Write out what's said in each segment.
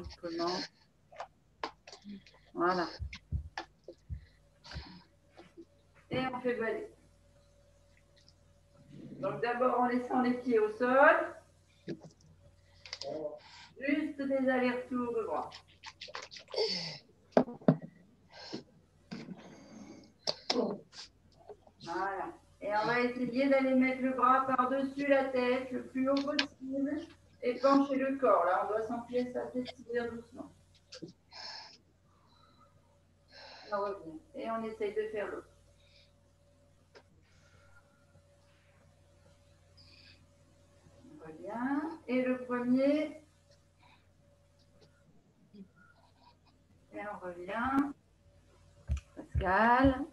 brusquement. Voilà. Et on fait balayer. Donc d'abord en laissant les pieds au sol. Juste des allers-retours de bras. Voilà. Et on va essayer d'aller mettre le bras par-dessus la tête le plus haut possible et pencher le corps. Là, on doit sentir sa tête s'étirer doucement. On revient. Et on essaye de faire l'autre. On revient. Et le premier. Et on revient. Pascal.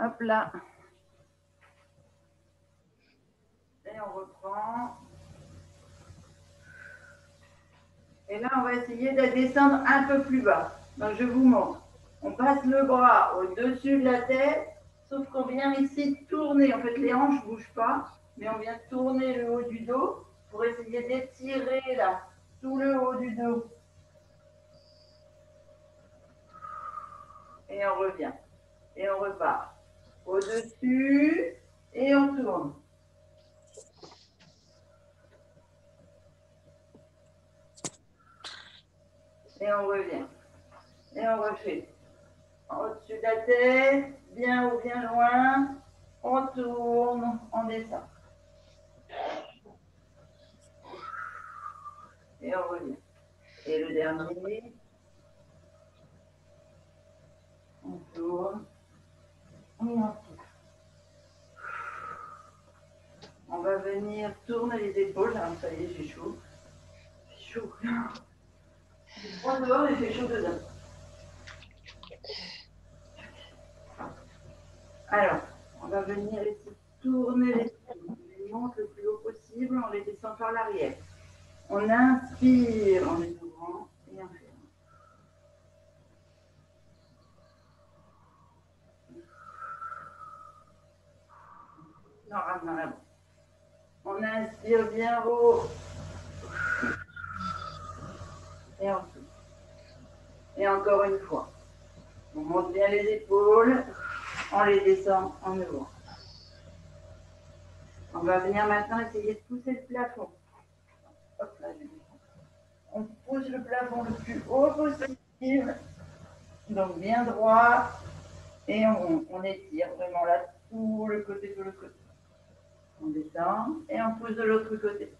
Hop là. Et on reprend. Et là, on va essayer de descendre un peu plus bas. Donc, je vous montre. On passe le bras au-dessus de la tête, sauf qu'on vient ici tourner. En fait, les hanches ne bougent pas, mais on vient tourner le haut du dos pour essayer d'étirer là, tout le haut du dos. Et on revient. Et on repart. Au-dessus, et on tourne. Et on revient. Et on refait. Au-dessus de la tête, bien ou bien loin, on tourne, on descend. Et on revient. Et le dernier, on tourne, et on tire. On va venir tourner les épaules. Alors, ça y est, j'ai chaud. J'ai chaud. J'ai froid dehors et j'ai chaud dedans. Alors, on va venir ici tourner les épaules. On les monte le plus haut possible, on les descend par l'arrière. On inspire en les ouvrant et en fermant. Non, ramenons la bouche. On inspire bien haut. Et on souffle. Et encore une fois. On monte bien les épaules. On les descend en ouvrant. On va venir maintenant essayer de pousser le plafond. Hop là, on pousse le plafond le plus haut possible. Donc bien droit. Et on étire vraiment là tout le côté, tout le côté. On descend et on pousse de l'autre côté.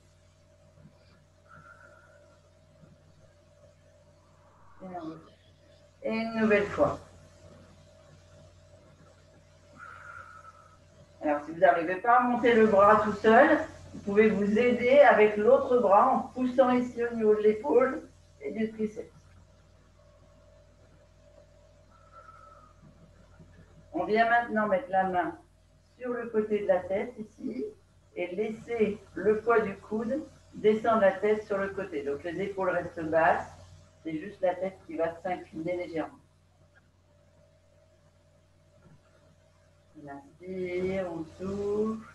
Et une nouvelle fois. Alors, si vous n'arrivez pas à monter le bras tout seul, vous pouvez vous aider avec l'autre bras en poussant ici au niveau de l'épaule et du triceps. On vient maintenant mettre la main sur le côté de la tête ici et laisser le poids du coude descendre la tête sur le côté. Donc les épaules restent basses, c'est juste la tête qui va s'incliner légèrement. On inspire, on souffle,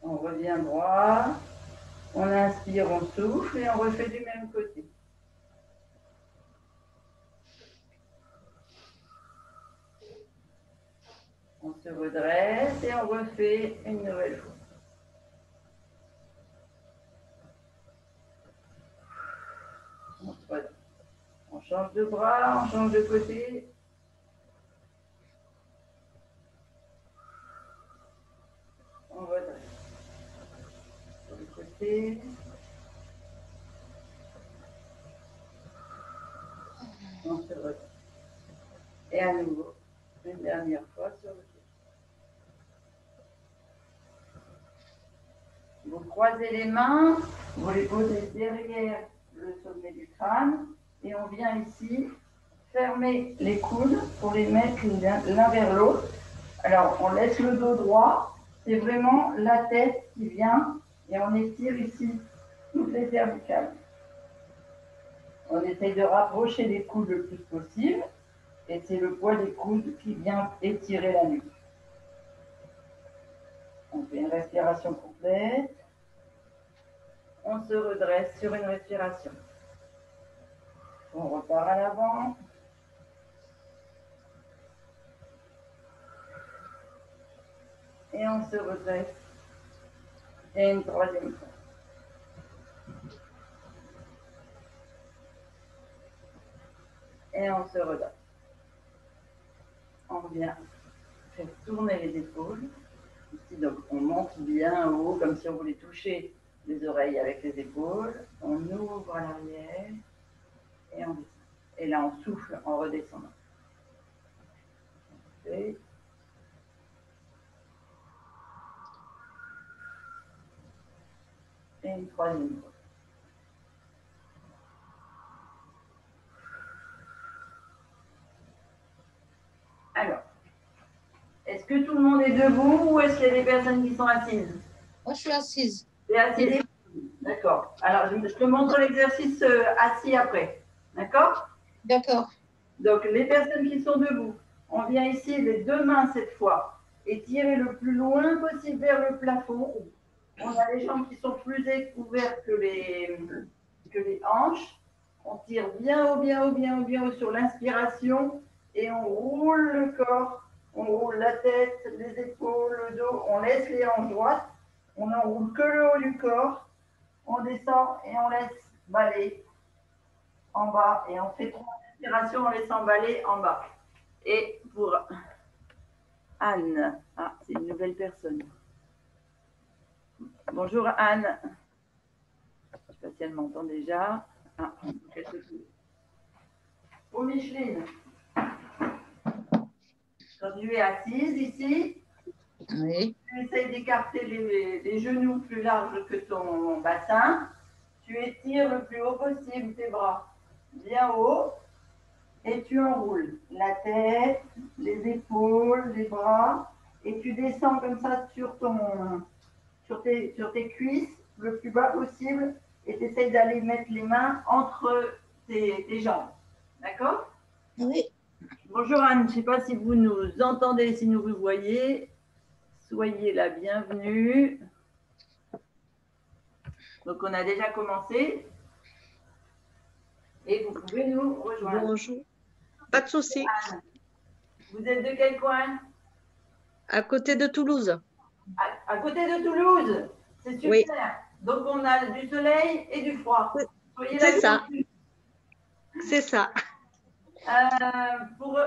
on revient droit, on inspire, on souffle et on refait du même côté. On se redresse et on refait une nouvelle fois. On change de bras, on change de côté. On redresse. Sur le côté. On se redresse. Et à nouveau, une dernière fois sur le côté. Vous croisez les mains, vous les posez derrière le sommet du crâne et on vient ici fermer les coudes pour les mettre l'un vers l'autre. Alors, on laisse le dos droit, c'est vraiment la tête qui vient et on étire ici toutes les cervicales. On essaye de rapprocher les coudes le plus possible et c'est le poids des coudes qui vient étirer la nuque. On fait une respiration complète. on se redresse sur une respiration. On repart à l'avant. Et on se redresse. Et une troisième fois. Et on se redresse. On revient faire tourner les épaules. Ici, donc, on monte bien haut, comme si on voulait toucher les oreilles avec les épaules. On ouvre à l'arrière et on descend. Et là, on souffle en redescendant. Et une troisième fois. Alors, est-ce que tout le monde est debout ou est-ce qu'il y a des personnes qui sont assises? Moi, je suis assise. Tu es assise? D'accord. Alors, je te montre l'exercice assis après. D'accord? D'accord. Donc, les personnes qui sont debout, on vient ici, les deux mains cette fois, et tirer le plus loin possible vers le plafond. On a les jambes qui sont plus ouvertes que les hanches. On tire bien haut, bien haut, bien haut, bien haut sur l'inspiration et on roule le corps. On roule la tête, les épaules, le dos. On laisse les hanches droites. On n'enroule que le haut du corps. On descend et on laisse baler en bas. Et on fait 3 respirations en laissant baler en bas. Et pour Anne, ah, c'est une nouvelle personne. Bonjour Anne. Je ne sais pas si elle m'entend déjà. Ah, pour Micheline. Quand tu es assise ici, Oui. tu essayes d'écarter les genoux plus larges que ton bassin. Tu étires le plus haut possible tes bras bien haut et tu enroules la tête, les épaules, les bras et tu descends comme ça sur tes cuisses le plus bas possible et tu essayes d'aller mettre les mains entre tes jambes. D'accord? Oui. Bonjour Anne, je ne sais pas si vous nous entendez, si nous vous voyez. Soyez la bienvenue. Donc on a déjà commencé. Et vous pouvez nous rejoindre. Bonjour. Pas de souci. Anne, vous êtes de quel coin? À côté de Toulouse. À côté de Toulouse. C'est super. Oui. Donc on a du soleil et du froid. Soyez la C'est ça. bienvenue. C'est ça.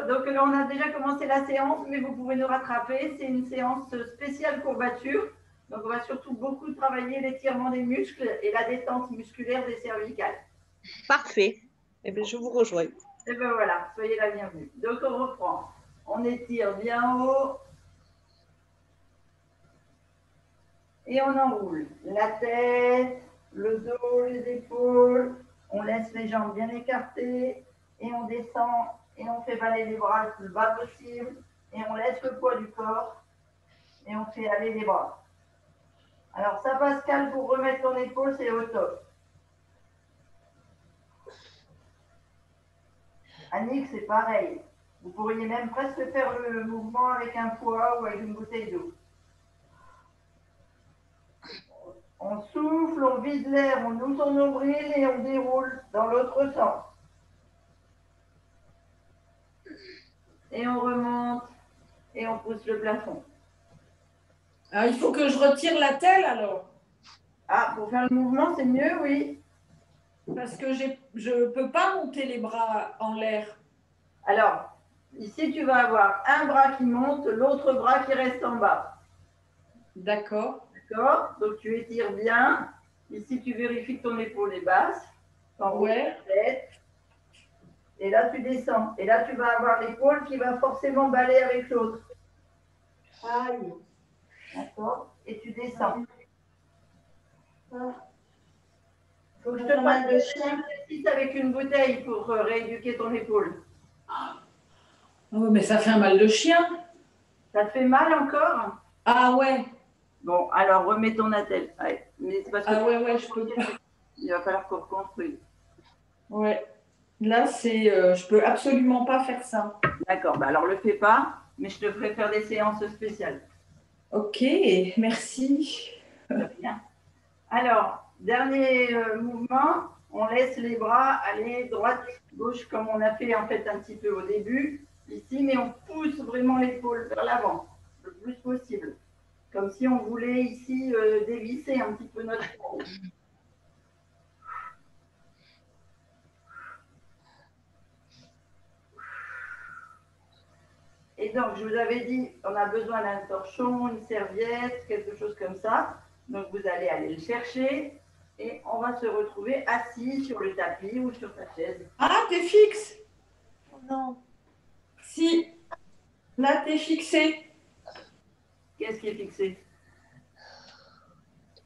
Donc là, on a déjà commencé la séance, mais vous pouvez nous rattraper. C'est une séance spéciale courbature. Donc, on va surtout beaucoup travailler l'étirement des muscles et la détente musculaire des cervicales. Parfait. Eh bien, je vous rejoins. Et bien voilà, soyez la bienvenue. Donc, on reprend. On étire bien haut. Et on enroule la tête, le dos, les épaules. On laisse les jambes bien écartées. Et on descend et on fait baler les bras le plus bas possible. Et on laisse le poids du corps. Et on fait aller les bras. Alors ça, Pascal, pour remettre ton épaule, c'est au top. Annick, c'est pareil. Vous pourriez même presque faire le mouvement avec un poids ou avec une bouteille d'eau. On souffle, on vide l'air, on ouvre son nombril et on déroule dans l'autre sens. Et on remonte et on pousse le plafond. Ah, il faut que je retire la telle alors. Ah, pour faire le mouvement, c'est mieux, oui. Parce que je ne peux pas monter les bras en l'air. Alors, ici, tu vas avoir un bras qui monte, l'autre bras qui reste en bas. D'accord. D'accord? Donc, tu étires bien. Ici, tu vérifies que ton épaule est basse. Ouais. La tête. Et là, tu descends. Et là, tu vas avoir l'épaule qui va forcément baler avec l'autre. Aïe. D'accord? Et tu descends. Ah. Faut que je te fasse un exercice avec une bouteille pour rééduquer ton épaule. Oh, mais ça fait un mal de chien. Ça te fait mal encore? Ah ouais. Bon, alors remets ton attelle. Ouais. Mais c'est parce que ouais, je peux pas. il va falloir qu'on reconstruise. Ouais. Là, je peux absolument pas faire ça. D'accord, bah alors le fais pas, mais je te ferai faire des séances spéciales. Ok, merci. Très bien. Alors, Dernier mouvement, on laisse les bras aller droite, gauche, comme on a fait en fait un petit peu au début, ici, mais on pousse vraiment l'épaule vers l'avant, le plus possible. Comme si on voulait ici dévisser un petit peu notre épaule. Et donc, je vous avais dit, on a besoin d'un torchon, une serviette, quelque chose comme ça. Donc, vous allez aller le chercher et on va se retrouver assis sur le tapis ou sur ta chaise. Ah, t'es fixe? Non. Si. Là, t'es fixé. Qu'est-ce qui est fixé?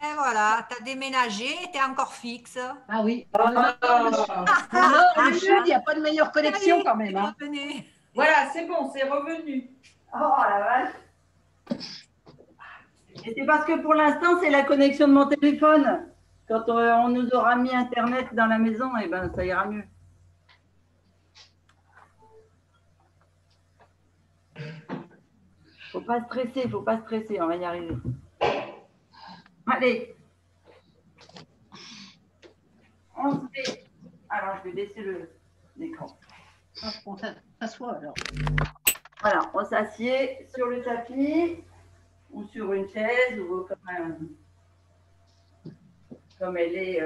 Et voilà, tu as déménagé et tu es encore fixe. Ah oui. Ah. Le sud, il n'y a pas de meilleure connexion quand même. Hein. Voilà, c'est bon, c'est revenu. Oh la vache! Et c'est parce que pour l'instant, c'est la connexion de mon téléphone. Quand on nous aura mis Internet dans la maison, eh ben, ça ira mieux. Faut pas stresser, on va y arriver. Allez. On se fait. Alors, je vais laisser l'écran. On s'assoit alors. Voilà, on s'assied sur le tapis ou sur une chaise ou comme elle est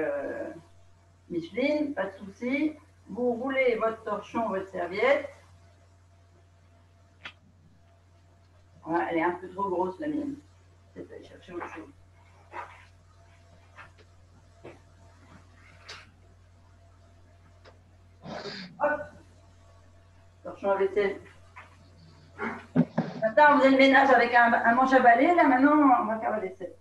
Micheline, pas de souci. Vous roulez votre torchon, votre serviette. Voilà, elle est un peu trop grosse la mienne. Peut-être aller chercher autre chose. Hop, torchon à vaisselle. Maintenant, on faisait le ménage avec un manche à balai. Là, maintenant, on va faire la vaisselle.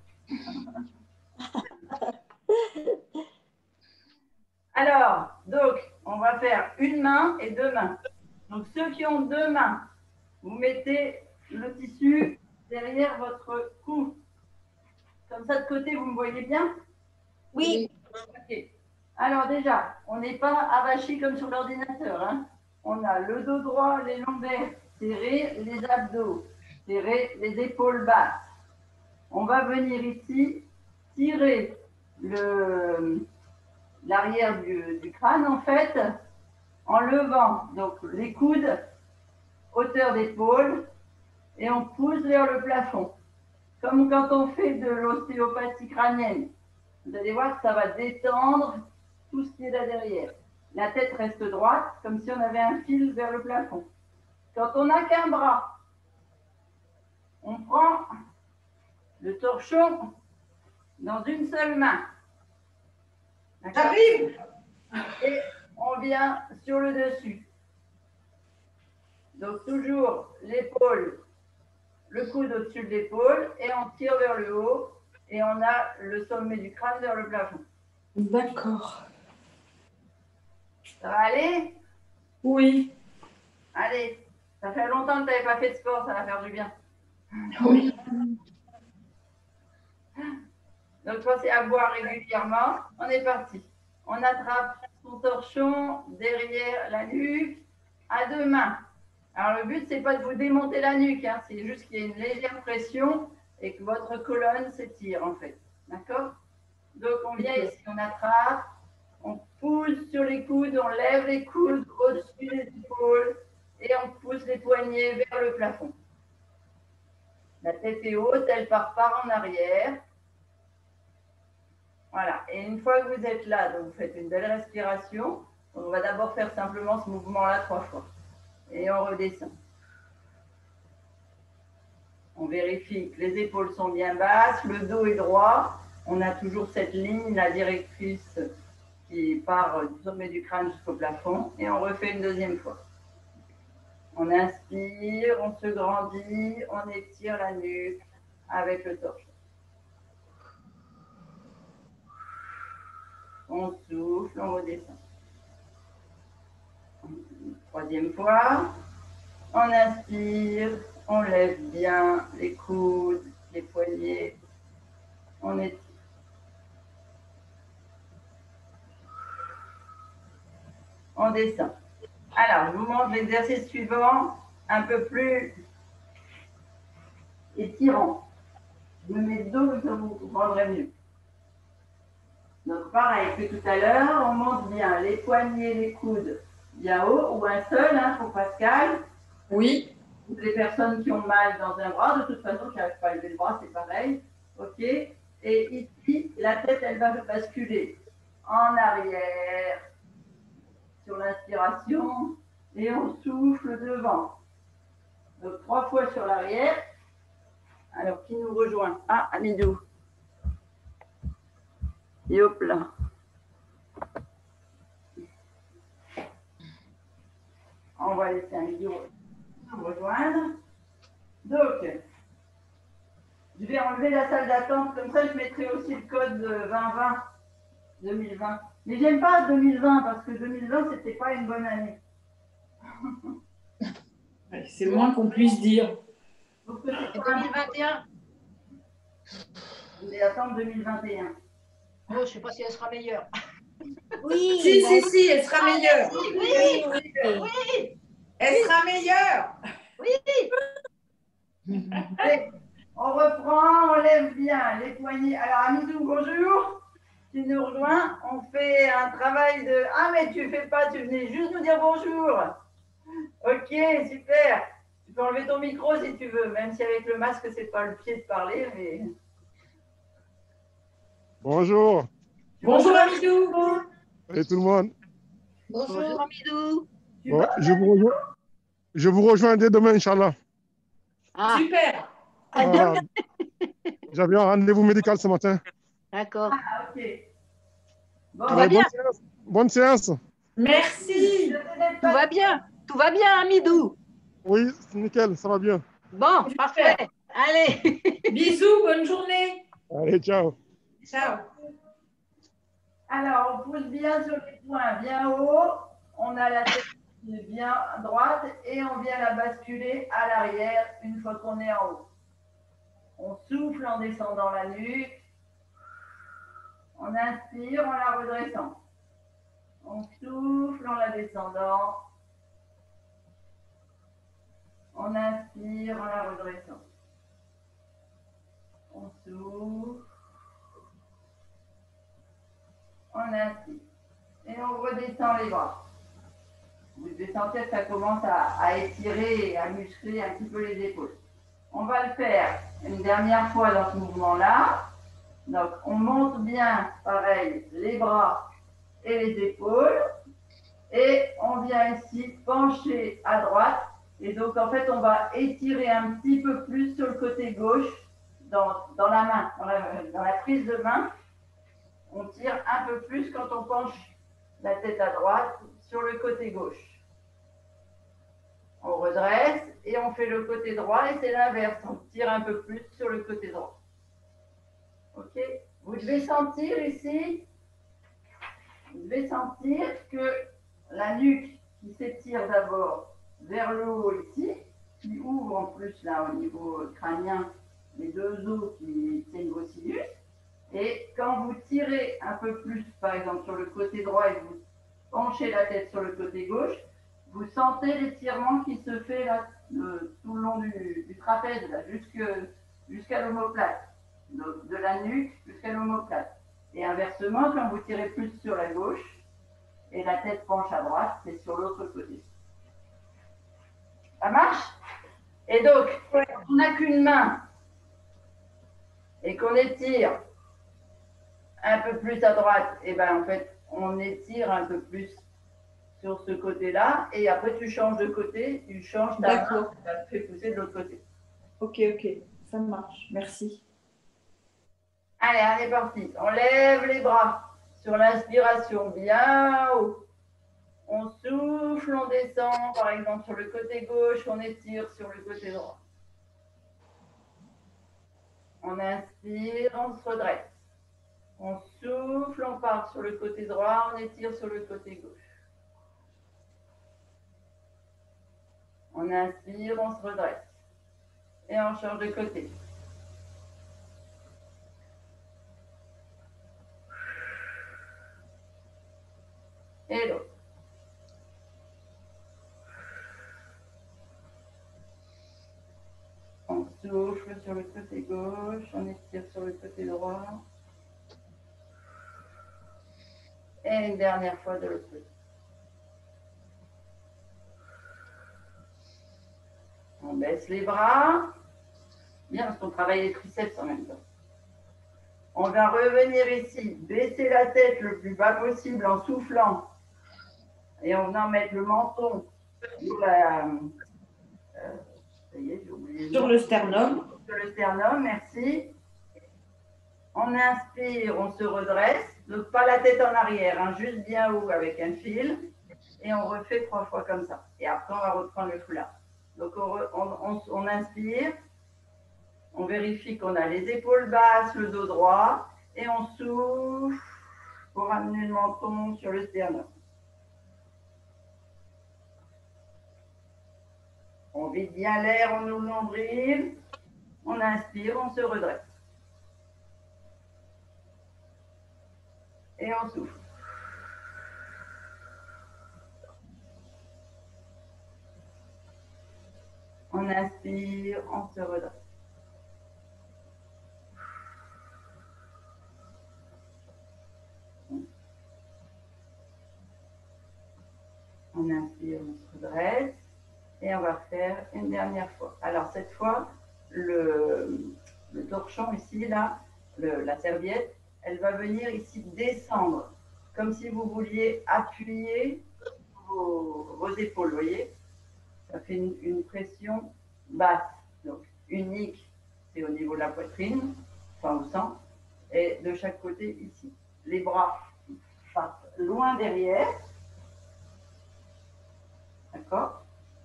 Alors, donc, on va faire une main et deux mains. Donc, ceux qui ont deux mains, vous mettez le tissu derrière votre cou. Comme ça, de côté, vous me voyez bien? Oui. Ok. Alors déjà, on n'est pas avachi comme sur l'ordinateur. Hein. On a le dos droit, les lombaires serrés, les abdos serrés, les épaules basses. On va venir ici tirer l'arrière du crâne en fait en levant donc les coudes, hauteur d'épaule et on pousse vers le plafond. Comme quand on fait de l'ostéopathie crânienne. Vous allez voir que ça va détendre tout ce qui est là derrière. La tête reste droite, comme si on avait un fil vers le plafond. Quand on n'a qu'un bras, on prend le torchon dans une seule main. J'arrive. Et on vient sur le dessus. Donc toujours l'épaule, le coude au-dessus de l'épaule, et on tire vers le haut, et on a le sommet du crâne vers le plafond. D'accord. Ça va aller? Oui. Allez, ça fait longtemps que tu n'avais pas fait de sport, ça va faire du bien. Oui. Donc, pensez à boire régulièrement. On est parti. On attrape son torchon derrière la nuque à deux mains. Alors, le but, ce n'est pas de vous démonter la nuque, hein, c'est juste qu'il y ait une légère pression et que votre colonne s'étire, en fait. D'accord? Donc, on vient ici, on attrape, on pousse sur les coudes, on lève les coudes au-dessus des épaules et on pousse les poignets vers le plafond. La tête est haute, elle part pas en arrière. Voilà, et une fois que vous êtes là, donc vous faites une belle respiration. On va d'abord faire simplement ce mouvement-là 3 fois. Et on redescend. On vérifie que les épaules sont bien basses, le dos est droit. On a toujours cette ligne, la directrice qui part du sommet du crâne jusqu'au plafond. Et on refait une deuxième fois. On inspire, on se grandit, on étire la nuque avec le torchon. On souffle, on redescend. Troisième fois. On inspire, on lève bien les coudes, les poignets. On étire. On descend. Alors, je vous montre l'exercice suivant, un peu plus étirant. Je me mets le dos, ça vous comprendrez mieux. Donc pareil que tout à l'heure, on monte bien les poignets, les coudes bien haut, ou un seul hein, pour Pascal. Oui. Toutes les personnes qui ont mal dans un bras, de toute façon, qui n'arrivent pas à lever le bras, c'est pareil. OK. Et ici, la tête, elle va basculer en arrière sur l'inspiration et on souffle devant. Donc 3 fois sur l'arrière. Alors, qui nous rejoint? Ah, Amidou. Et hop là. On va laisser Amidou nous rejoindre. Donc, je vais enlever la salle d'attente. Comme ça, je mettrai aussi le code 2020. Mais j'aime pas 2020 parce que 2020, c'était pas une bonne année. C'est le moins qu'on puisse dire. Donc, c'est Et pas 2021? Je vais attendre 2021. Oh, je ne sais pas si elle sera meilleure. Oui. Si, elle sera meilleure. Oui. Elle sera meilleure. Allez, on reprend, on lève bien les poignets. Alors, Amidou, bonjour. Tu nous rejoins. On fait un travail de... Ah, mais tu fais pas, tu venais juste nous dire bonjour. Ok, super. Tu peux enlever ton micro si tu veux, même si avec le masque, c'est pas le pied de parler, mais... Bonjour. Bonjour Amidou. Salut tout le monde. Bonjour Amidou. Tu Bon, vas je vous rejoins dès demain, Inch'Allah. Ah, Super. Voilà. J'avais un rendez-vous médical ce matin. d'accord. Ah, ok. Bon, Tout va bien. Bonne séance. Bonne séance. Merci. Tout va bien. Tout va bien, Amidou. Oui, c'est nickel, ça va bien. Bon, parfait. Allez. Bisous, bonne journée. Allez, ciao. Ciao. Alors, on pousse bien sur les points, bien haut. On a la tête bien droite et on vient la basculer à l'arrière une fois qu'on est en haut. On souffle en descendant la nuque. On inspire en la redressant. On souffle en la descendant. On inspire en la redressant. On souffle. On inspire. Et on redescend les bras. Vous devez sentir que ça commence à étirer et à muscler un petit peu les épaules. On va le faire une dernière fois dans ce mouvement-là. Donc, on monte bien, pareil, les bras et les épaules. Et on vient ici pencher à droite. Et donc, en fait, on va étirer un petit peu plus sur le côté gauche dans la main, dans la prise de main. On tire un peu plus quand on penche la tête à droite sur le côté gauche. On redresse et on fait le côté droit et c'est l'inverse. On tire un peu plus sur le côté droit. Ok? Vous devez sentir ici, vous devez sentir que la nuque qui s'étire d'abord vers le haut ici, qui ouvre en plus là au niveau crânien les deux os qui tiennent vos sinus. Et quand vous tirez un peu plus, par exemple sur le côté droit et vous penchez la tête sur le côté gauche, vous sentez l'étirement qui se fait là, tout le long du trapèze, là, jusqu'à l'omoplate, de la nuque jusqu'à l'omoplate. Et inversement, quand vous tirez plus sur la gauche et la tête penche à droite, c'est sur l'autre côté. Ça marche? Et donc, quand on n'a qu'une main et qu'on étire un peu plus à droite, et bien en fait, on étire un peu plus sur ce côté-là, et après tu changes de côté, tu changes ta main, ça te fait pousser de l'autre côté. Ok, ça marche. Merci. Allez, on est parti. On lève les bras sur l'inspiration bien haut. On souffle, on descend, par exemple sur le côté gauche, on étire sur le côté droit. On inspire, on se redresse. On souffle, on part sur le côté droit, on étire sur le côté gauche. On inspire, on se redresse. Et on change de côté. Et l'autre. On souffle sur le côté gauche, on étire sur le côté droit. Et une dernière fois de l'autre côté. On baisse les bras. Bien, parce qu'on travaille les triceps en même temps. On va revenir ici, baisser la tête le plus bas possible en soufflant. Et on va mettre le menton sur la... ça y est, j'ai oublié. Sur le sternum. Sur le sternum, merci. On inspire, on se redresse. Donc pas la tête en arrière, hein, juste bien haut avec un fil. Et on refait 3 fois comme ça. Et après, on va reprendre le foulard. Donc on inspire. On vérifie qu'on a les épaules basses, le dos droit. Et on souffle pour amener le menton sur le sternum. On vide bien l'air, on ouvre le nombril. On inspire, on se redresse. Et on souffle. On inspire, on se redresse. On inspire, on se redresse. Et on va faire une dernière fois. Alors cette fois, le torchon ici, là, la serviette, elle va venir ici descendre. Comme si vous vouliez appuyer vos épaules, vous voyez? Ça fait une pression basse. Donc unique, c'est au niveau de la poitrine, enfin au centre. Et de chaque côté ici. Les bras partent loin derrière. D'accord?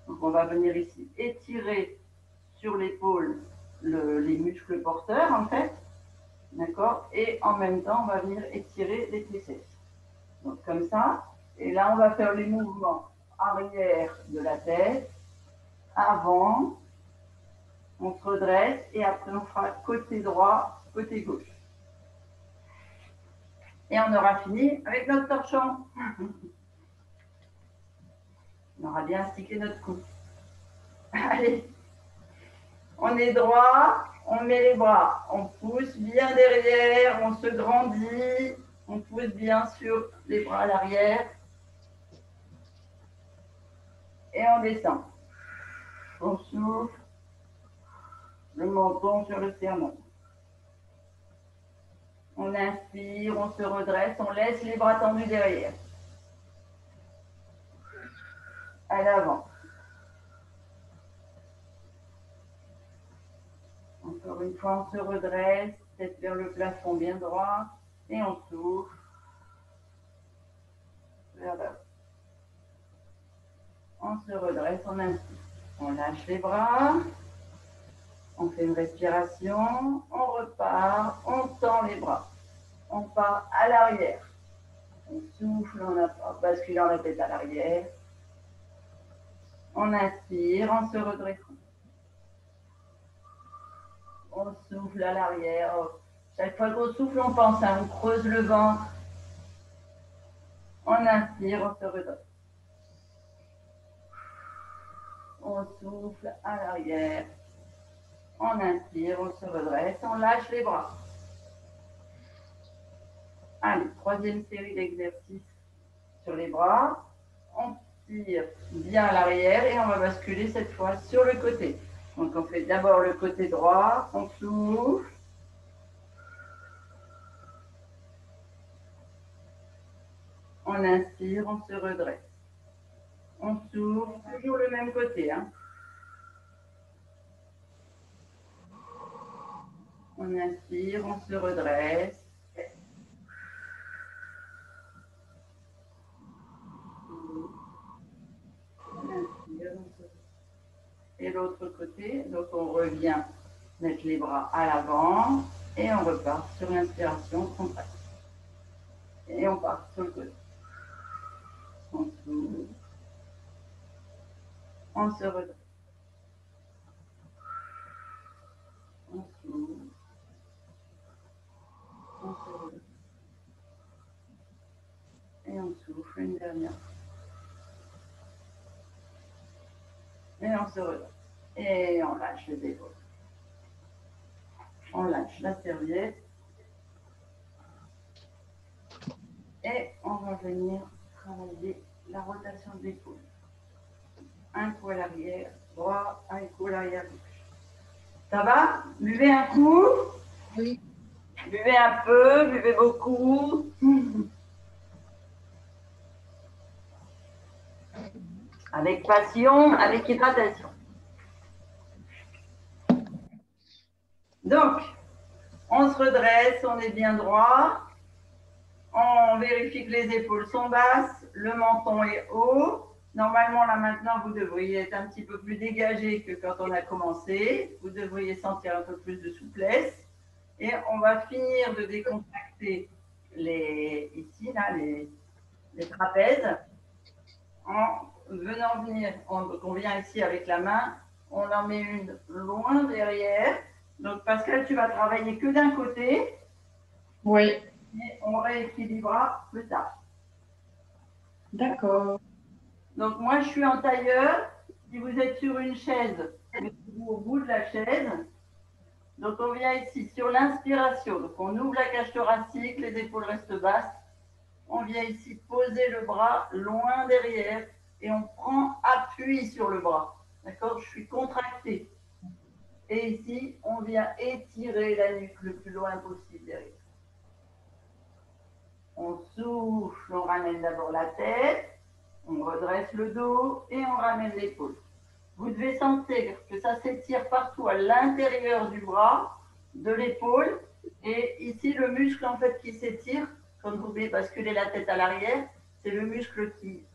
Donc, on va venir ici étirer sur l'épaule les muscles porteurs, en fait. D'accord? Et en même temps, on va venir étirer les triceps. Donc, comme ça. Et là, on va faire les mouvements arrière de la tête, avant. On se redresse et après, on fera côté droit, côté gauche. Et on aura fini avec notre torchon. On aura bien stické notre cou. Allez, on est droit, on met les bras, on pousse bien derrière, on se grandit, on pousse bien sur les bras à l'arrière. Et on descend. On souffle, le menton sur le sternum. On inspire, on se redresse, on laisse les bras tendus derrière. À l'avant. Encore une fois, on se redresse, tête vers le plafond bien droit, et on souffle vers là. On se redresse, on inspire. On lâche les bras, on fait une respiration, on repart, on tend les bras. On part à l'arrière. On souffle, on bascule la tête à l'arrière. On inspire en se redressant. On souffle à l'arrière. Chaque fois qu'on souffle, on pense, on creuse le ventre. On inspire, on se redresse. On souffle à l'arrière. On inspire, on se redresse, on lâche les bras. Allez, troisième série d'exercices sur les bras. On tire bien à l'arrière et on va basculer cette fois sur le côté. Donc on fait d'abord le côté droit, on souffle. On inspire, on se redresse. On souffle, toujours le même côté. Hein. On inspire, on se redresse. Et l'autre côté, donc on revient mettre les bras à l'avant et on repart sur l'inspiration contracte. Et on part sur le côté. On s'ouvre. On se redresse. On s'ouvre. On se redresse. Et on souffle une dernière fois. Et on se redresse. Et on lâche les épaules. On lâche la serviette. Et on va venir travailler la rotation de l'épaule. Un coup à l'arrière, droit, un coup à l'arrière, gauche. Ça va? Buvez un coup. Oui. Buvez un peu, buvez beaucoup. Avec passion, avec hydratation. Donc, on se redresse, on est bien droit. On vérifie que les épaules sont basses, le menton est haut. Normalement, là maintenant, vous devriez être un petit peu plus dégagé que quand on a commencé. Vous devriez sentir un peu plus de souplesse. Et on va finir de décontracter ici, là, les trapèzes. En venant venir, on vient ici avec la main, on en met une loin derrière. Donc, Pascal, tu vas travailler que d'un côté. Oui, Et on rééquilibrera plus tard. d'accord. Donc, moi, je suis en tailleur. Si vous êtes sur une chaise, mettez-vous au bout de la chaise. Donc, on vient ici sur l'inspiration. Donc, on ouvre la cage thoracique, les épaules restent basses. On vient ici poser le bras loin derrière et on prend appui sur le bras. D'accord? Je suis contractée. Et ici, on vient étirer la nuque le plus loin possible derrière. On souffle, on ramène d'abord la tête, on redresse le dos et on ramène l'épaule. Vous devez sentir que ça s'étire partout à l'intérieur du bras, de l'épaule. Et ici, le muscle en fait qui s'étire, quand vous voulez basculer la tête à l'arrière, c'est le muscle qui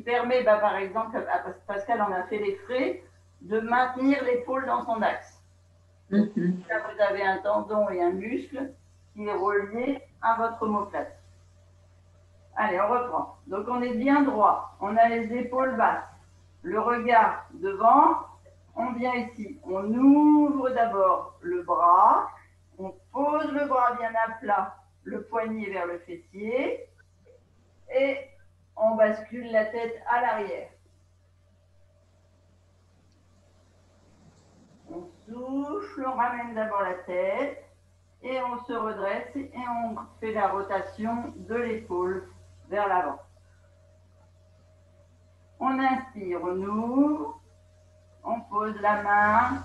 permet, par exemple, Pascal en a fait les frais, de maintenir l'épaule dans son axe. Là, vous avez un tendon et un muscle qui est relié à votre omoplate. Allez, on reprend. Donc, on est bien droit. On a les épaules basses. Le regard devant. On vient ici. On ouvre d'abord le bras. On pose le bras bien à plat. Le poignet vers le fessier. Et on bascule la tête à l'arrière. On souffle. On ramène d'abord la tête. Et on se redresse et on fait la rotation de l'épaule vers l'avant. On inspire, on ouvre, on pose la main,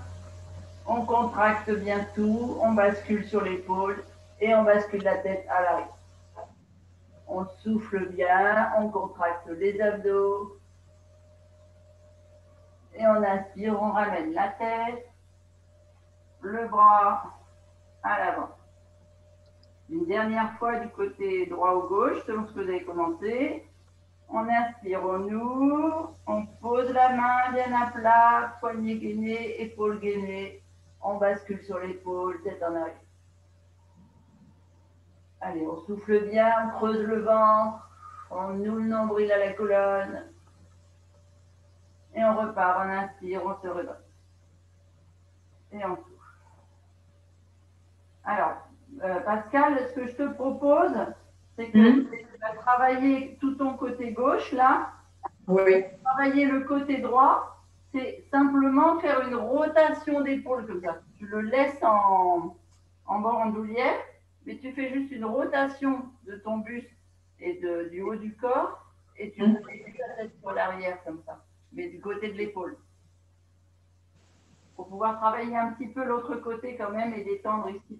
on contracte bien tout, on bascule sur l'épaule et on bascule la tête à l'arrière. On souffle bien, on contracte les abdos et on inspire, on ramène la tête, le bras à l'avant. Une dernière fois du côté droit ou gauche, selon ce que vous avez commencé. On inspire, on ouvre, on pose la main bien à plat, poignet gainé, épaule gainée. On bascule sur l'épaule, tête en arrière. Allez, on souffle bien, on creuse le ventre, on noue le nombril à la colonne. Et on repart, on inspire, on se redresse. Et on souffle. Alors, Pascal, ce que je te propose, c'est que tu vas travailler tout ton côté gauche, là. Oui. Travailler le côté droit, c'est simplement faire une rotation d'épaule comme ça. Tu le laisses en bandoulière, mais tu fais juste une rotation de ton buste et du haut du corps, et tu mets la tête sur l'arrière comme ça, mais du côté de l'épaule. Pour pouvoir travailler un petit peu l'autre côté quand même et détendre ici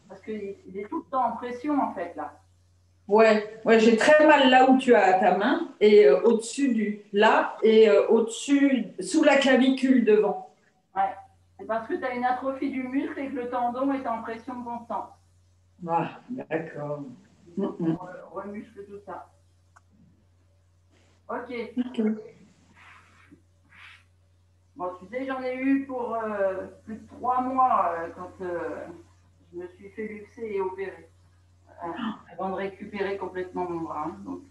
parce qu'il est tout le temps en pression en fait là. Ouais, j'ai très mal là où tu as ta main et au-dessus là et au-dessus, sous la clavicule devant. Ouais, c'est parce que tu as une atrophie du muscle et que le tendon est en pression constante. Ah, d'accord. On remuscle tout ça. Ok. Bon, tu sais, j'en ai eu pour plus de 3 mois quand je me suis fait luxer et opérer. Avant de récupérer complètement mon bras. Donc,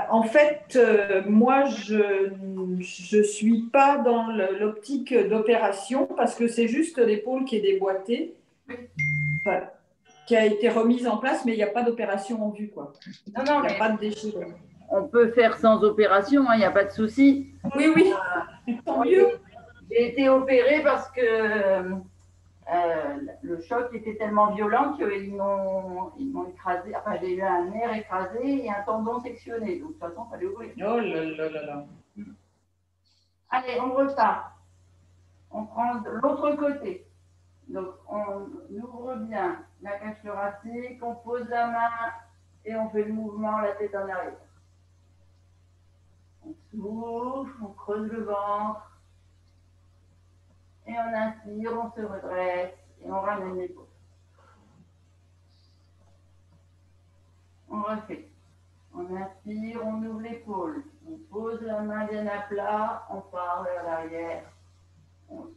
En fait, moi, je suis pas dans l'optique d'opération parce que c'est juste l'épaule qui est déboîtée, enfin, qui a été remise en place, mais il n'y a pas d'opération en vue, quoi. Non, Il n'y a pas de déchirure. On peut faire sans opération, il n'y a pas de souci. Oui, tant mieux. J'ai été opérée parce que le choc était tellement violent qu'ils m'ont écrasé. Enfin, j'ai eu un nerf écrasé et un tendon sectionné. Donc, de toute façon, il fallait ouvrir. Oh là là là là. Allez, on repart. On prend l'autre côté. Donc, on ouvre bien la cage thoracique, on pose la main et on fait le mouvement, la tête en arrière. On souffle, on creuse le ventre. Et on inspire, on se redresse et on ramène l'épaule. On refait. On inspire, on ouvre l'épaule. On pose la main bien à plat, on part vers l'arrière. On souffle.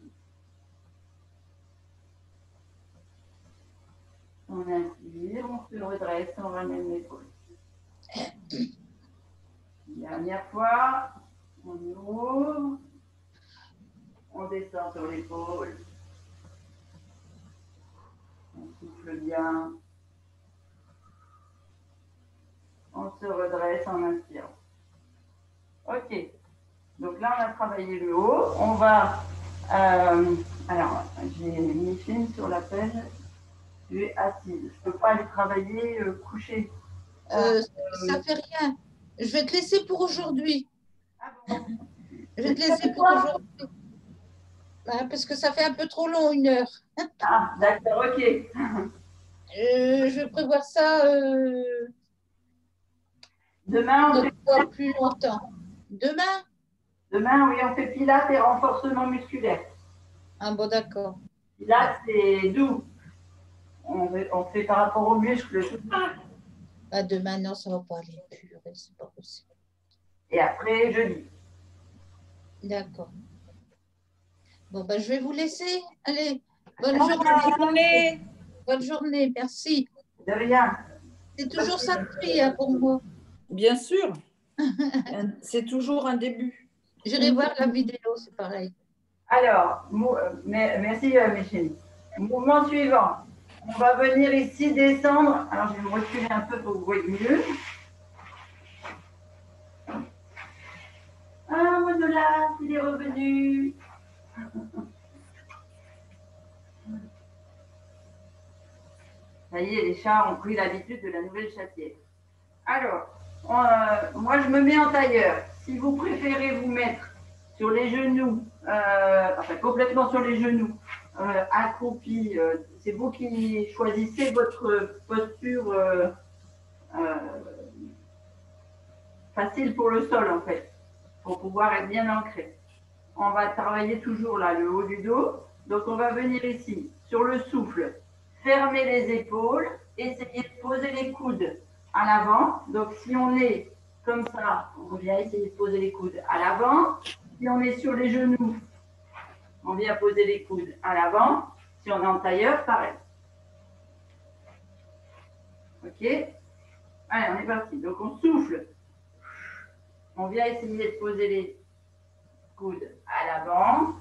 On inspire, on se redresse, on ramène l'épaule. Dernière fois, on ouvre, on descend sur l'épaule, on souffle bien, on se redresse en inspirant. Ok, donc là on a travaillé le haut, on va, alors j'ai mis Micheline sur la pelle, tu es assise, je ne peux pas aller travailler couché. Ça fait rien. Je vais te laisser pour aujourd'hui. Ah bon? Je vais te laisser pour aujourd'hui. Parce que ça fait un peu trop long, 1 heure. Ah, d'accord, ok. Je vais prévoir ça Demain, on fait... plus longtemps. Demain? Demain, oui, on fait pilates et renforcement musculaire. Ah bon, d'accord. Pilates, c'est doux. On fait par rapport aux muscles. Ah, demain, non, ça ne va pas aller. Purée, c'est pas possible. Et après, jeudi. D'accord. Bon, ben, je vais vous laisser. Allez, bonne journée. Bonne journée, merci. De rien. C'est toujours ça de prix pour moi. Bien sûr. C'est toujours un début. J'irai voir la vidéo, c'est pareil. Alors, merci Micheline. Mouvement suivant. On va venir ici descendre. Alors, je vais me reculer un peu pour que vous voyez mieux. Ah, Monola, il est revenu. Ça y est, les chats ont pris l'habitude de la nouvelle chatière. Alors, moi, je me mets en tailleur. Si vous préférez vous mettre sur les genoux, enfin complètement sur les genoux, accroupi, c'est vous qui choisissez votre posture facile pour le sol, en fait, pour pouvoir être bien ancré. On va travailler toujours là, le haut du dos. Donc, on va venir ici, sur le souffle, fermer les épaules, essayer de poser les coudes à l'avant. Donc, si on est comme ça, on vient essayer de poser les coudes à l'avant. Si on est sur les genoux, on vient poser les coudes à l'avant. Si on est en tailleur, pareil. OK? Allez, on est parti. Donc, on souffle. On vient essayer de poser les coudes à l'avant.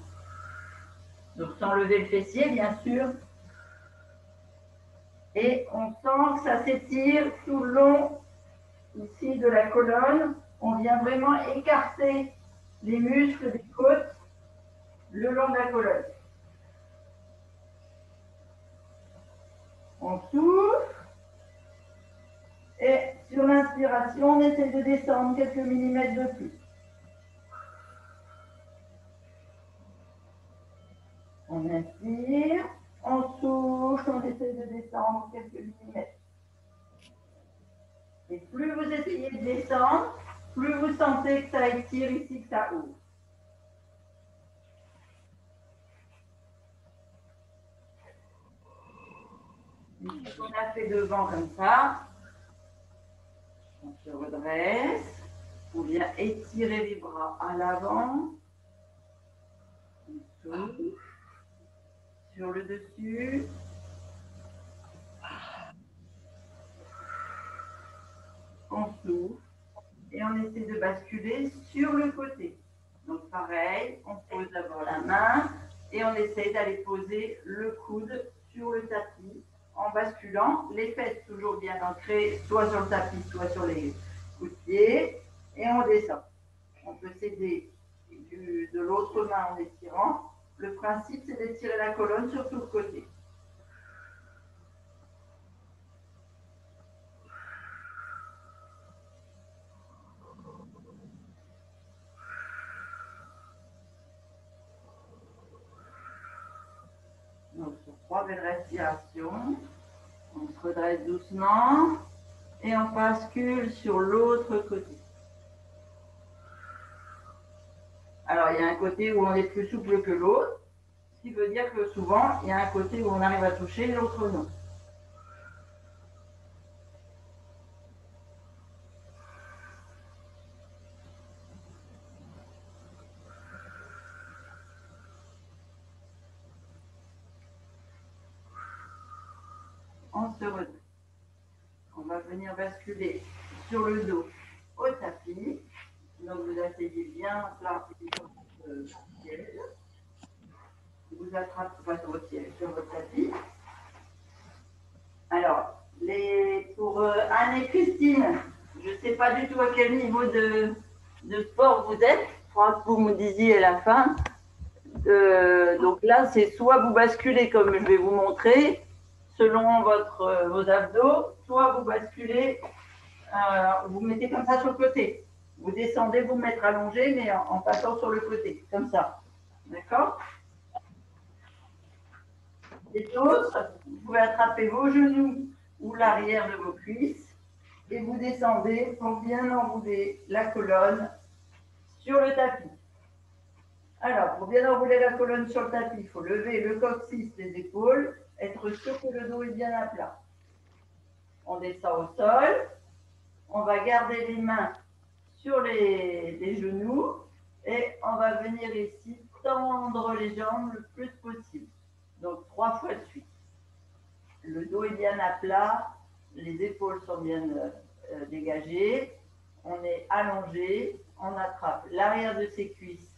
Donc, sans lever le fessier, bien sûr. Et on sent que ça s'étire tout le long ici de la colonne. On vient vraiment écarter les muscles des côtes le long de la colonne. On souffle. Et sur l'inspiration, on essaie de descendre quelques millimètres de plus. On inspire, on souffle, on essaie de descendre quelques millimètres. Et plus vous essayez de descendre, plus vous sentez que ça étire ici, que ça ouvre. On a fait devant comme ça. On se redresse. On vient étirer les bras à l'avant. On souffle sur le dessus. On souffle et on essaie de basculer sur le côté. Donc pareil, on pose d'abord la main et on essaie d'aller poser le coude sur le tapis en basculant, les fesses toujours bien ancrées, soit sur le tapis, soit sur les coups de pied, et on descend. On peut s'aider de l'autre main en étirant, Le principe, c'est d'étirer la colonne sur tout le côté. Donc, sur 3 belles respirations, on se redresse doucement et on bascule sur l'autre côté. Alors, il y a un côté où on est plus souple que l'autre, ce qui veut dire que souvent, il y a un côté où on arrive à toucher, l'autre non. On se redresse. On va venir basculer sur le dos au tapis. Donc, vous asseyez bien plat sur votre siège. Vous attrapez pas sur votre siège, sur votre tapis. Alors, pour Anne et Christine, je ne sais pas du tout à quel niveau de sport vous êtes. Je crois que vous me disiez à la fin. Donc là, c'est soit vous basculez comme je vais vous montrer, selon vos abdos, soit vous basculez, vous mettez comme ça sur le côté. Vous descendez, vous mettre allongé, mais en passant sur le côté, comme ça. D'accord? Et d'autres, vous pouvez attraper vos genoux ou l'arrière de vos cuisses et vous descendez pour bien enrouler la colonne sur le tapis. Alors, pour bien enrouler la colonne sur le tapis, il faut lever le coccyx, les épaules, être sûr que le dos est bien à plat. On descend au sol, on va garder les mains sur les genoux et on va venir ici tendre les jambes le plus possible. Donc 3 fois de suite. Le dos est bien à plat, les épaules sont bien dégagées, on est allongé, on attrape l'arrière de ses cuisses,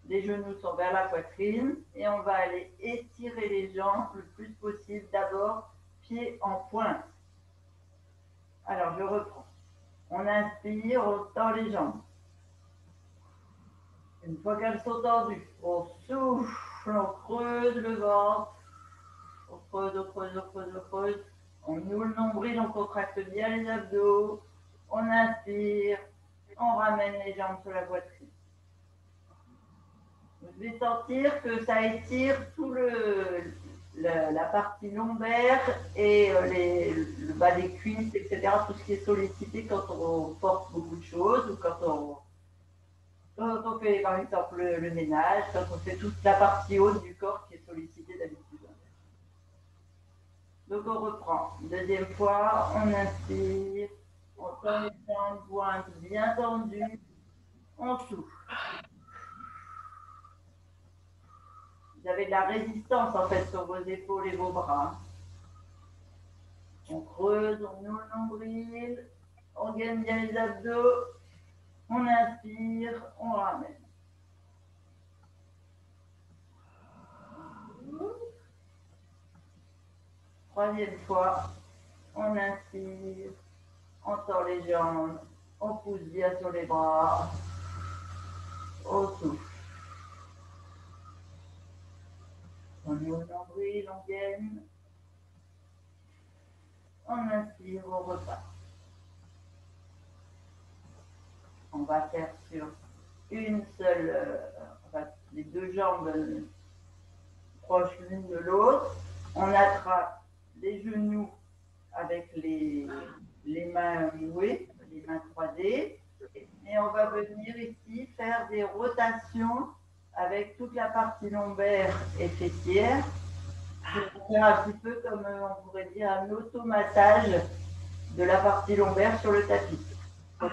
les genoux sont vers la poitrine et on va aller étirer les jambes le plus possible. D'abord, pieds en pointe. Alors, je reprends. On inspire, on tend les jambes. Une fois qu'elles sont tendues, on souffle, on creuse le ventre. On creuse, on creuse, on creuse, on creuse. On noue le nombril, on contracte bien les abdos. On inspire, on ramène les jambes sur la poitrine. Vous devez sentir que ça étire tout la partie lombaire et le bas des cuisses, etc. Tout ce qui est sollicité quand on porte beaucoup de choses ou quand on fait par exemple le ménage, quand on fait toute la partie haute du corps qui est sollicitée d'habitude. Donc on reprend. Deuxième fois, on inspire, on tend les jambes, pointes bien tendues, on souffle. Vous avez de la résistance en fait sur vos épaules et vos bras. On creuse, on noue le nombril, on gaine bien les abdos, on inspire, on ramène. Troisième fois, on inspire, on tord les jambes, on pousse bien sur les bras, on souffle. On noue le nombril, on gaine. On inspire, on repart. On va faire sur une seule, les deux jambes proches l'une de l'autre. On attrape les genoux avec les mains nouées, les mains croisées. Et on va venir ici faire des rotations avec toute la partie lombaire et fessière. Pour faire un petit peu comme on pourrait dire un automassage de la partie lombaire sur le tapis. Donc,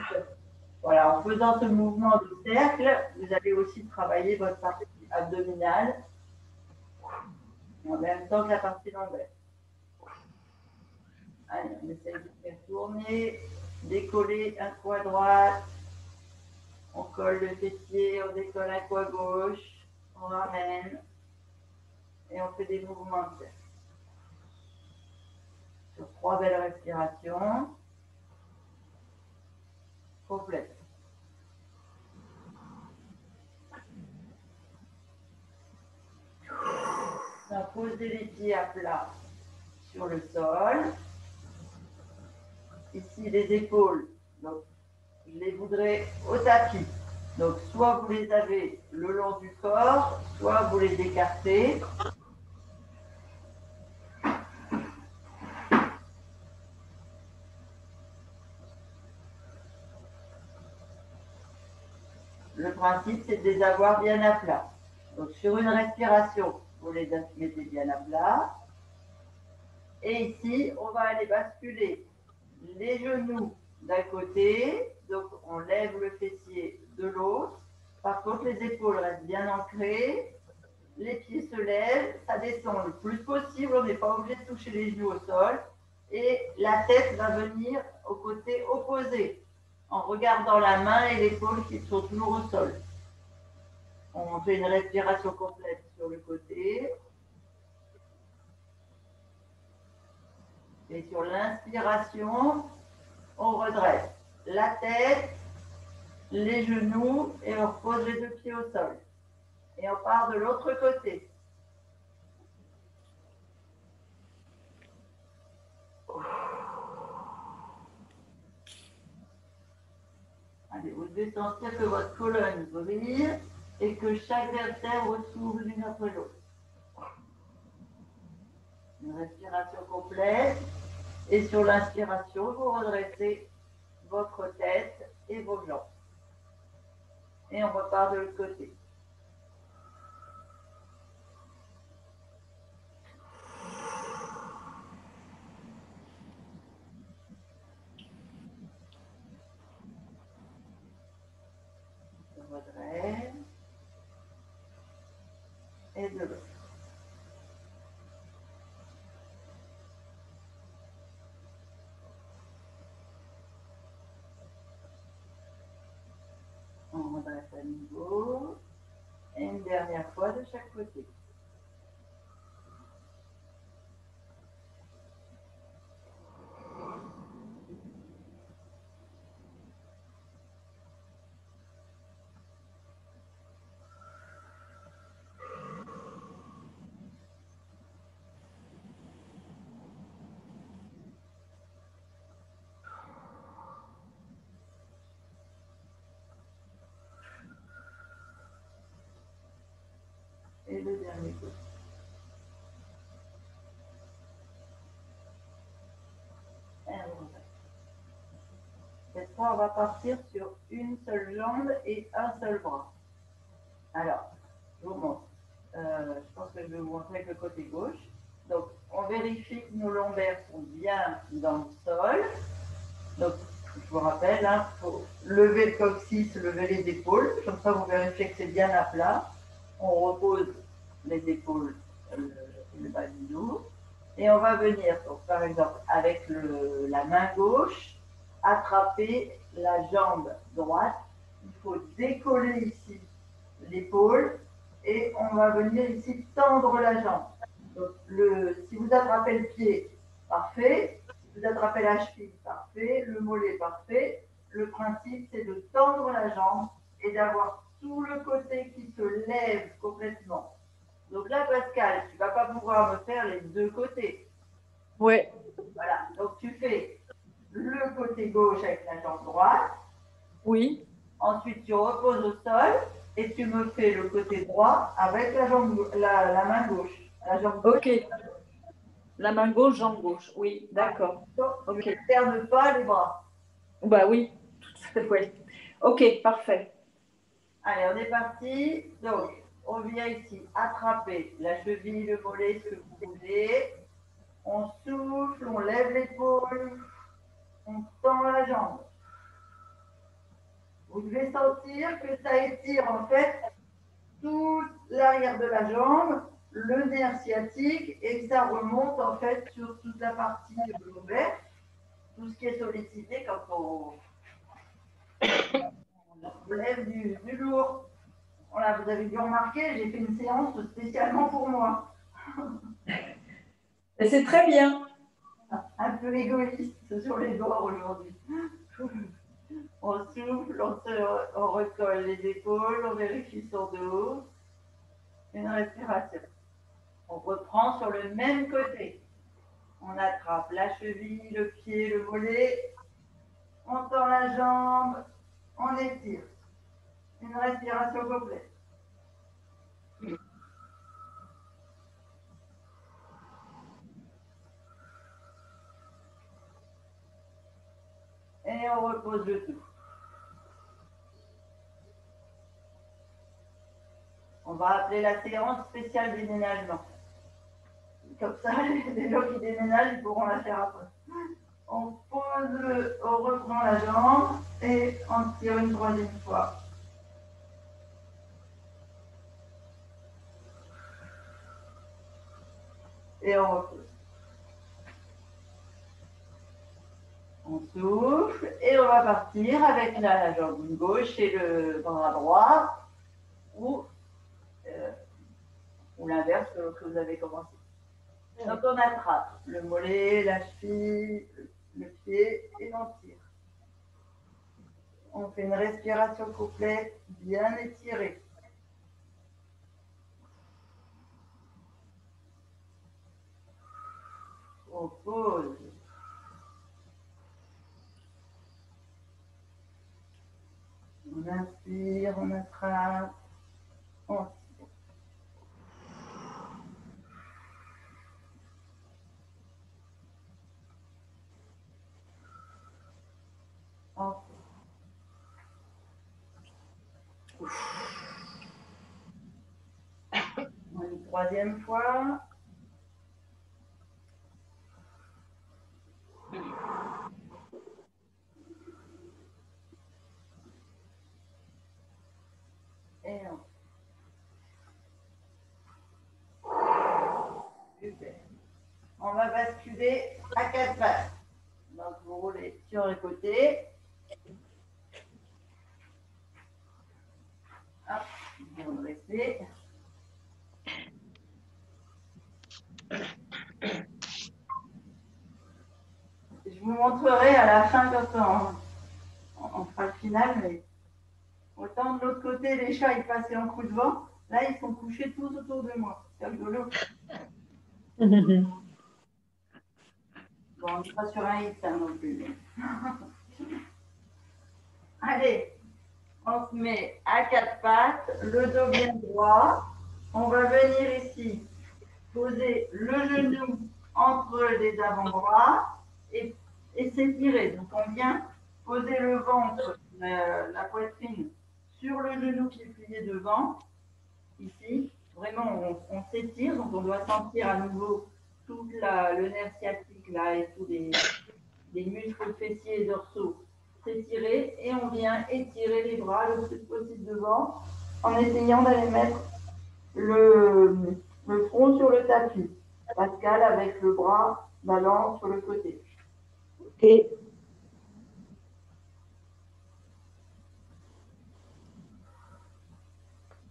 voilà, en faisant ce mouvement de cercle, vous allez aussi travailler votre partie abdominale en même temps que la partie lombaire. Allez, on essaie de faire tourner, décoller un coup à droite, on colle le fessier, on décolle un coup à gauche, on ramène et on fait des mouvements de cercle. Sur 3 belles respirations complètes. poser les pieds à plat sur le sol. Ici, les épaules, donc, je les voudrais au tapis. Donc, soit vous les avez le long du corps, soit vous les écartez. Le principe, c'est de les avoir bien à plat. Donc, sur une respiration, vous les mettez bien à plat. Et ici, on va aller basculer les genoux d'un côté. Donc, on lève le fessier de l'autre. Par contre, les épaules restent bien ancrées. Les pieds se lèvent. Ça descend le plus possible. On n'est pas obligé de toucher les genoux au sol. Et la tête va venir au côté opposé, en regardant la main et l'épaule qui sont toujours au sol. On fait une respiration complète sur le côté. Et sur l'inspiration, on redresse la tête, les genoux et on repose les deux pieds au sol. Et on part de l'autre côté. Allez, vous devez sentir que votre colonne brille et que chaque vertèbre s'ouvre l'une après l'autre. Une respiration complète. Et sur l'inspiration, vous redressez votre tête et vos jambes. Et on repart de l'autre côté. On redresse. Et de l'autre. On redresse à nouveau. Et une dernière fois de chaque côté. Et le dernier côté. Et on redresse. Cette fois, on va partir sur une seule jambe et un seul bras. Alors, je vous montre. Je pense que je vais vous montrer avec le côté gauche. Donc, on vérifie que nos lombaires sont bien dans le sol. Donc, je vous rappelle, il faut lever le coccyx, lever les épaules. Comme ça, vous vérifiez que c'est bien à plat. On repose les épaules, le bas du dos. Et on va venir, donc, par exemple, avec la main gauche, attraper la jambe droite. Il faut décoller ici l'épaule et on va venir ici tendre la jambe. Donc, si vous attrapez le pied, parfait. Si vous attrapez la cheville, parfait. Le mollet, parfait. Le principe, c'est de tendre la jambe et d'avoir tout le côté qui se lève complètement. Donc là, Pascal, tu ne vas pas pouvoir me faire les deux côtés. Oui. Voilà. Donc, tu fais le côté gauche avec la jambe droite. Oui. Ensuite, tu reposes au sol et tu me fais le côté droit avec la main gauche. La jambe gauche. Ok. La main gauche, jambe gauche. Oui, d'accord. Ok. Tu n'alternes pas les bras. Bah oui, tout à fait. Ok, parfait. Allez, on est parti. Donc, on vient ici attraper la cheville, le mollet, ce que vous voulez. On souffle, on lève l'épaule, on tend la jambe. Vous devez sentir que ça étire en fait tout l'arrière de la jambe, le nerf sciatique et que ça remonte en fait sur toute la partie lombaire, tout ce qui est sollicité quand on lève du lourd. Voilà, vous avez dû remarquer, j'ai fait une séance spécialement pour moi. Et c'est très bien. Un peu égoïste sur les bords aujourd'hui. On souffle, on recolle les épaules, on vérifie son dos. Une respiration. On reprend sur le même côté. On attrape la cheville, le pied, le mollet. On tend la jambe. On étire. Une respiration complète. Et on repose le tout. On va appeler la séance spéciale déménagement. Comme ça, les gens qui déménagent, ils pourront la faire après. On pose, on reprend la jambe et on tire une troisième fois. Et on repose. On souffle et on va partir avec la jambe gauche et le bras droit ou l'inverse que vous avez commencé. Donc on attrape le mollet, la cheville, le pied et on tire. On fait une respiration complète, bien étirée. On pose. On inspire, on attrape, on tire. Une troisième fois. Et on. Super. On va basculer à quatre pattes. Donc vous roulez sur le côté. Hop, vous redressez. Je vous montrerai à la fin quand on fera le final, mais autant de l'autre côté, les chats ils passaient en coup de vent, là ils sont couchés tous autour de moi. C'est rigolo. Bon, on n'est pas sur un hit hein, non plus. Allez, on se met à quatre pattes, le dos bien droit. On va venir ici, poser le genou entre les avant-bras et s'étirer. Donc on vient poser le ventre, la poitrine sur le genou qui est plié devant. Ici, vraiment on s'étire, donc on doit sentir à nouveau tout le nerf sciatique là et tous les muscles fessiers et dorsaux s'étirer et on vient étirer les bras le plus possible devant en essayant d'aller mettre le front sur le tapis. Pascal avec le bras ballant sur le côté. Ok.